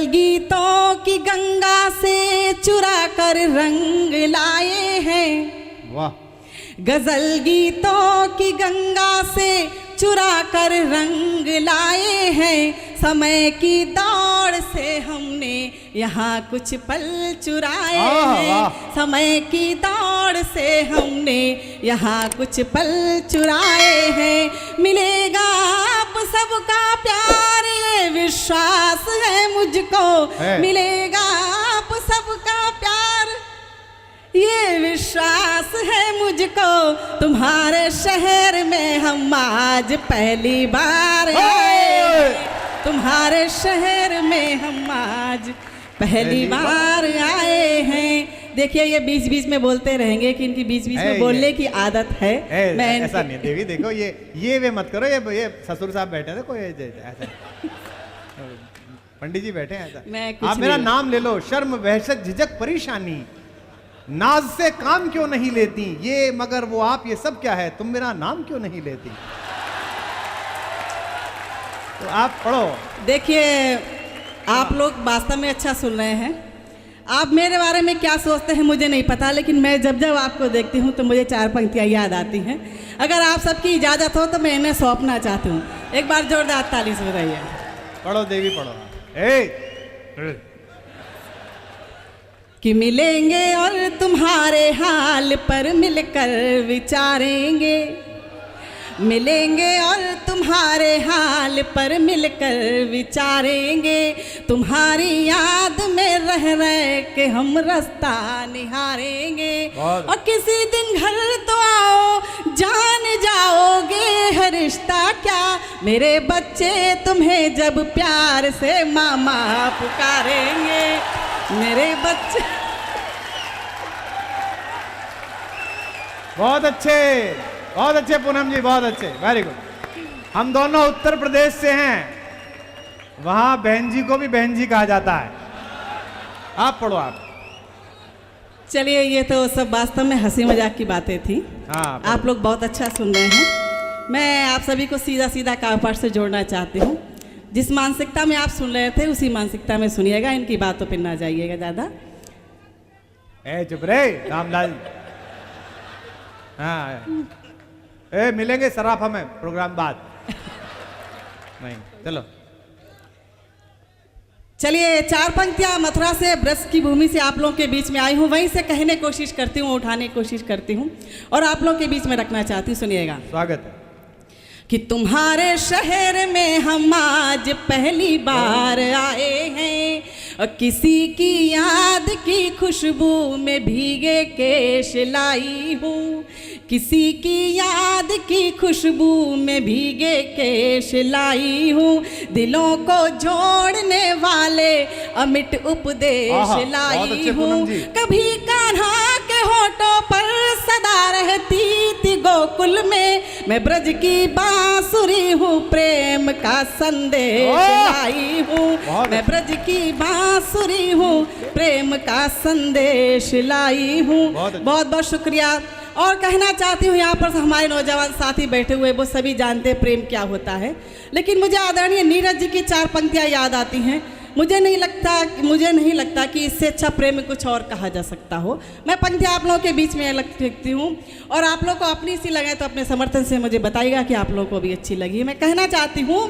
गीतों की गंगा से चुरा कर रंग लाए हैं। वाह। गजल गीतों की गंगा से चुरा कर रंग लाए हैं। समय की दौड़ से हमने यहाँ कुछ पल चुराए हैं। समय की दौड़ से हमने यहाँ कुछ पल चुराए हैं। मिलेगा आप सबका प्यार ये विश्वास है मुझको। मिलेगा आप सबका प्यार ये विश्वास है मुझको। तुम्हारे शहर में हम आज पहली बार आए। तुम्हारे शहर में हम आज पहली बार आए हैं। देखिए ये बीच बीच में बोलते रहेंगे कि इनकी बीच बीच में बोलने की आदत है। मैं ऐसा नहीं देवी, देखो ये वे मत करो। ये ससुर साहब बैठे थे कोई ऐसा पंडित जी बैठे हैं ऐसा। आप मेरा नाम ले लो। शर्म वहशत झिझक परेशानी नाज से काम क्यों नहीं लेती ये, मगर वो आप ये सब क्या है, तुम मेरा नाम क्यों नहीं लेती। तो आप पढ़ो। देखिए आप लोग वास्तव में अच्छा सुन रहे हैं। आप मेरे बारे में क्या सोचते हैं मुझे नहीं पता, लेकिन मैं जब जब आपको देखती हूँ तो मुझे 4 पंक्तियाँ याद आती हैं। अगर आप सबकी इजाज़त हो तो मैं इन्हें सौंपना चाहती हूँ। एक बार जोरदार ताली से बताइए। पढ़ो देवी पढ़ो। कि मिलेंगे और तुम्हारे हाल पर मिलकर विचारेंगे। मिलेंगे और तुम्हारे हाल पर मिलकर विचारेंगे। तुम्हारी याद में रह रह के हम रास्ता निहारेंगे। और किसी दिन घर तो आओ जान जाओगे है रिश्ता क्या। मेरे बच्चे तुम्हें जब प्यार से मामा पुकारेंगे। मेरे बच्चे बहुत अच्छे पूनम जी, बहुत अच्छे, वेरी गुड। हम दोनों उत्तर प्रदेश से हैं, वहां बहन जी को भी बहन जी कहा जाता है। आप पढ़ो आप। चलिए ये तो सब वास्तव में हंसी मजाक की बातें थी। हाँ, आप लोग बहुत अच्छा सुन रहे हैं। मैं आप सभी को सीधा सीधा काव्यपाठ से जोड़ना चाहती हूँ। जिस मानसिकता में आप सुन रहे थे उसी मानसिकता में सुनिएगा, इनकी बातों पर ना जाइएगा ज़्यादा। चुप रे रामलाल। हाँ मिलेंगे सराफ हमें प्रोग्राम बाद। नहीं चलो। चलिए 4 पंक्तियां मथुरा से ब्रज की भूमि से आप लोगों के बीच में आई हूँ। वहीं से कहने की कोशिश करती हूँ, उठाने की कोशिश करती हूँ और आप लोगों के बीच में रखना चाहती हूँ। सुनिएगा। स्वागत है। कि तुम्हारे शहर में हम आज पहली बार आए हैं। और किसी की याद की खुशबू में भीगे केश लाई हूँ। किसी की याद की खुशबू में भीगे केश लाई हूँ। दिलों को जोड़ने वाले अमिट उपदेश लाई हूँ। कभी कान्हा के होठों पर सदा रहती थी गोकुल में। मैं ब्रज की बांसुरी हूँ, प्रेम का संदेश लाई हूँ। मैं ब्रज की बांसुरी हूँ, प्रेम का संदेश लाई हूँ। बहुत बहुत शुक्रिया। और कहना चाहती हूँ यहाँ पर हमारे नौजवान साथी बैठे हुए वो सभी जानते हैं प्रेम क्या होता है, लेकिन मुझे आदरणीय नीरज जी की 4 पंक्तियाँ याद आती हैं। मुझे नहीं लगता कि इससे अच्छा प्रेम कुछ और कहा जा सकता हो। मैं पंक्तियाँ आप लोगों के बीच में लिखती हूँ और आप लोग को अपनी सी लगे तो अपने समर्थन से मुझे बताइएगा कि आप लोगों को भी अच्छी लगी। मैं कहना चाहती हूँ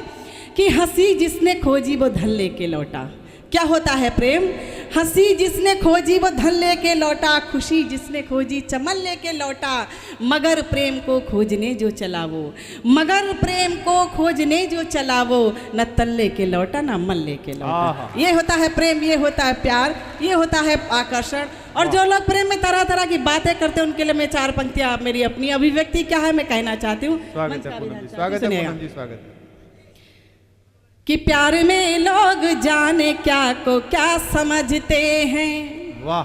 कि हंसी जिसने खोजी वो धन लेके लौटा। क्या होता है प्रेम? हंसी जिसने खोजी वो धन लेके लौटा। खुशी जिसने खोजी चमन लेके लौटा। मगर प्रेम को खोजने जो चला वो, मगर प्रेम को खोजने जो चला वो, न तन लेके लौटा न मन लेके लौटा। ये होता है प्रेम, ये होता है प्यार, ये होता है आकर्षण। और जो लोग प्रेम में तरह तरह की बातें करते हैं उनके लिए मैं 4 पंक्तियाँ मेरी अपनी अभिव्यक्ति क्या है मैं कहना चाहती हूँ। स्वागत है। कि प्यार में लोग जाने क्या को क्या समझते हैं। वाह।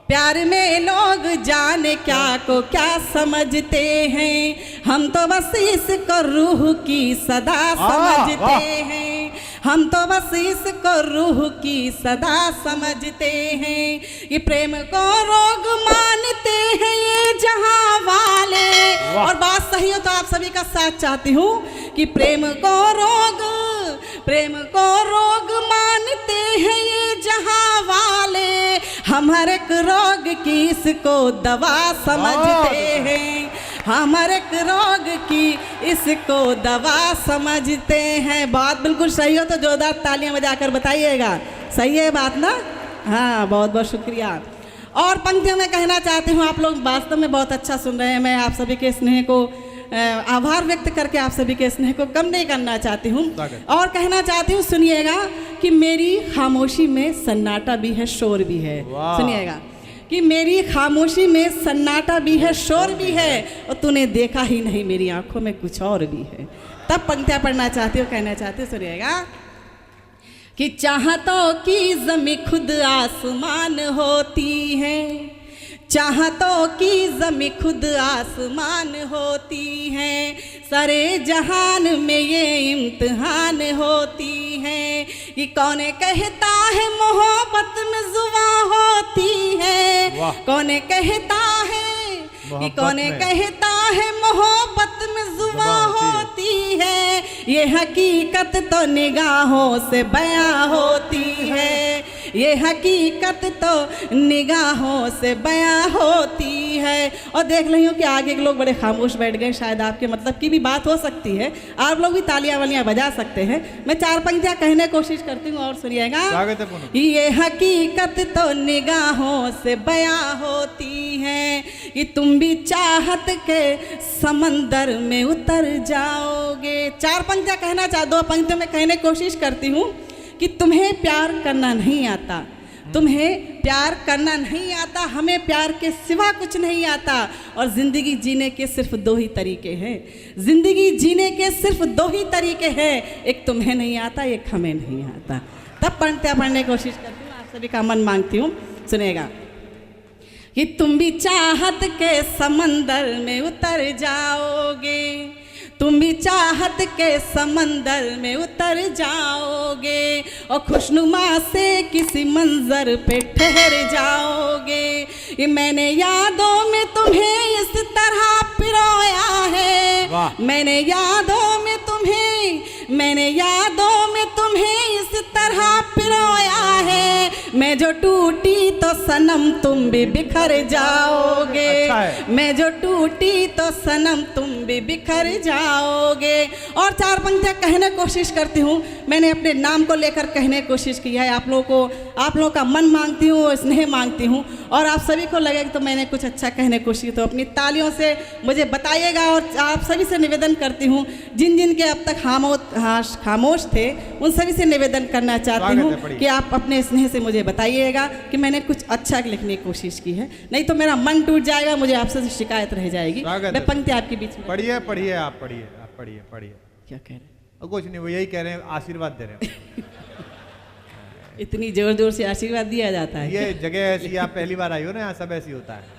प्यार में लोग जाने क्या को क्या समझते हैं। हम तो बस इसको रूह की सदा समझते हैं। हम तो बस इसको रूह की सदा समझते हैं। ये प्रेम को रोग मानते हैं ये जहां वाले। और बात सही हो तो आप सभी का साथ चाहती हूँ कि प्रेम को रोग मानते हैं हम हर एक रोग की इसको दवा समझते हैं, हम हर एक रोग की इसको दवा समझते हैं। बात बिल्कुल सही हो तो जोरदार तालियां बजाकर बताइएगा, सही है बात ना? हाँ, बहुत बहुत शुक्रिया। और पंक्तियों में कहना चाहती हूँ, आप लोग वास्तव में बहुत अच्छा सुन रहे हैं। मैं आप सभी के स्नेह को आभार व्यक्त करके आप सभी के स्नेह को कम नहीं करना चाहती हूँ और कहना चाहती हूँ, सुनिएगा कि मेरी खामोशी में सन्नाटा भी है, शोर भी है। सुनिएगा कि मेरी खामोशी में सन्नाटा भी है, शोर भी है, और तूने देखा ही नहीं मेरी आंखों में कुछ और भी है। तब पंक्तियाँ पढ़ना चाहती हूँ, कहना चाहती हूँ, सुनिएगा कि चाहतों की ज़मीं खुद आसमान होती है, चाहतों की ज़मीं खुद आसमान होती है, सारे जहान में ये इम्तिहान होती है। कि कौन कहता है मोहब्बत में जुबां होती है, कौन कहता है कि कौन कहता है मोहब्बत में जुबां होती है, ये हकीकत तो निगाहों से बयां होती है, ये हकीकत तो निगाहों से बयां होती है। और देख रही हूँ कि आगे के लोग बड़े खामोश बैठ गए, शायद आपके मतलब की भी बात हो सकती है, आप लोग भी तालियां वालियां बजा सकते हैं। मैं चार पंक्तियां कहने की कोशिश करती हूँ और सुनिएगा। ये हकीकत तो निगाहों से बयां होती है कि तुम भी चाहत के समंदर में उतर जाओगे। चार पंक्तियां कहना दो पंक्तियों में कहने की कोशिश करती हूँ कि तुम्हें प्यार करना नहीं आता, तुम्हें प्यार करना नहीं आता, हमें प्यार के सिवा कुछ नहीं आता, और ज़िंदगी जीने के सिर्फ दो ही तरीके हैं, ज़िंदगी जीने के सिर्फ दो ही तरीके हैं, एक तुम्हें नहीं आता, एक हमें नहीं आता। तब पंक्तियाँ पढ़ने की कोशिश करती हूँ, आप सभी का मन मांगती हूँ, सुनेगा कि तुम भी चाहत के समंदर में उतर जाओगे, तुम भी चाहत के समंदर में उतर जाओगे, और खुशनुमा से किसी मंजर पे ठहर जाओगे। ये मैंने यादों में तुम्हें इस तरह पिरोया है, मैंने यादों में तुम्हें, मैंने यादों में तुम्हें इस तरह पिरोया है, मैं जो टूटी तो सनम तुम भी बिखर जाओगे, मैं जो टूटी तो सनम तुम भी बिखर जाओगे। और चार पंक्तियाँ कहने की कोशिश करती हूँ, मैंने अपने नाम को लेकर कहने की कोशिश की है, आप लोगों को, आप लोगों का मन मांगती हूँ, स्नेह मांगती हूँ, और आप सभी को लगे तो मैंने कुछ अच्छा कहने की कोशिश की तो अपनी तालियों से मुझे बताइएगा। और आप सभी से निवेदन करती हूँ, जिन जिन के अब तक खामोश थे उन सभी से निवेदन करना चाहती हूँ कि आप अपने स्नेह से मुझे बताइएगा कि मैंने कुछ अच्छा लिखने की कोशिश की है, नहीं तो मेरा मन टूट जाएगा, मुझे आपसे शिकायत रह जाएगी। मैं पंक्ति आपके बीच में पढ़िए, पढ़िए, आप पढ़िए, आप पढ़िए, पढ़िए। क्या कह रहे हैं? कुछ नहीं, वो यही कह रहे हैं, आशीर्वाद दे रहे हैं। इतनी जोर जोर से आशीर्वाद दिया जाता है? ये जगह ऐसी, आप पहली बार आई हो ना, यहाँ सब ऐसी होता है।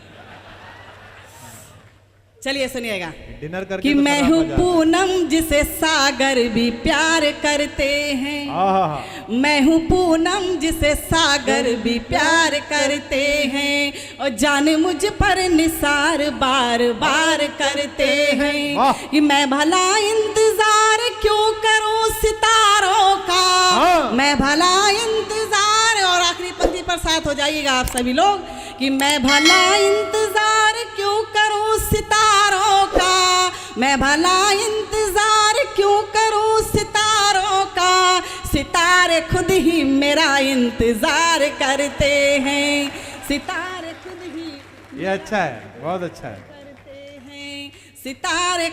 चलिए सुनिएगा डिनर करके कि तो मैं हूँ पूनम जिसे सागर भी प्यार करते हैं, मैं हूँ पूनम जिसे सागर भी प्यार करते हैं, और जाने मुझ पर निसार बार बार करते हैं, कि मैं भला इंतजार क्यों करूँ सितारों का, मैं भला इंतजार। और आखिरी पंक्ति पर साथ हो जाइएगा आप सभी लोग कि मैं भला इंतजार क्यों करूं सितारों का, मैं भला इंतजार क्यों करूं सितारों का, सितारे खुद ही मेरा इंतजार करते हैं, सितारे खुद ही। ये अच्छा है, बहुत अच्छा है। करते हैं सितारे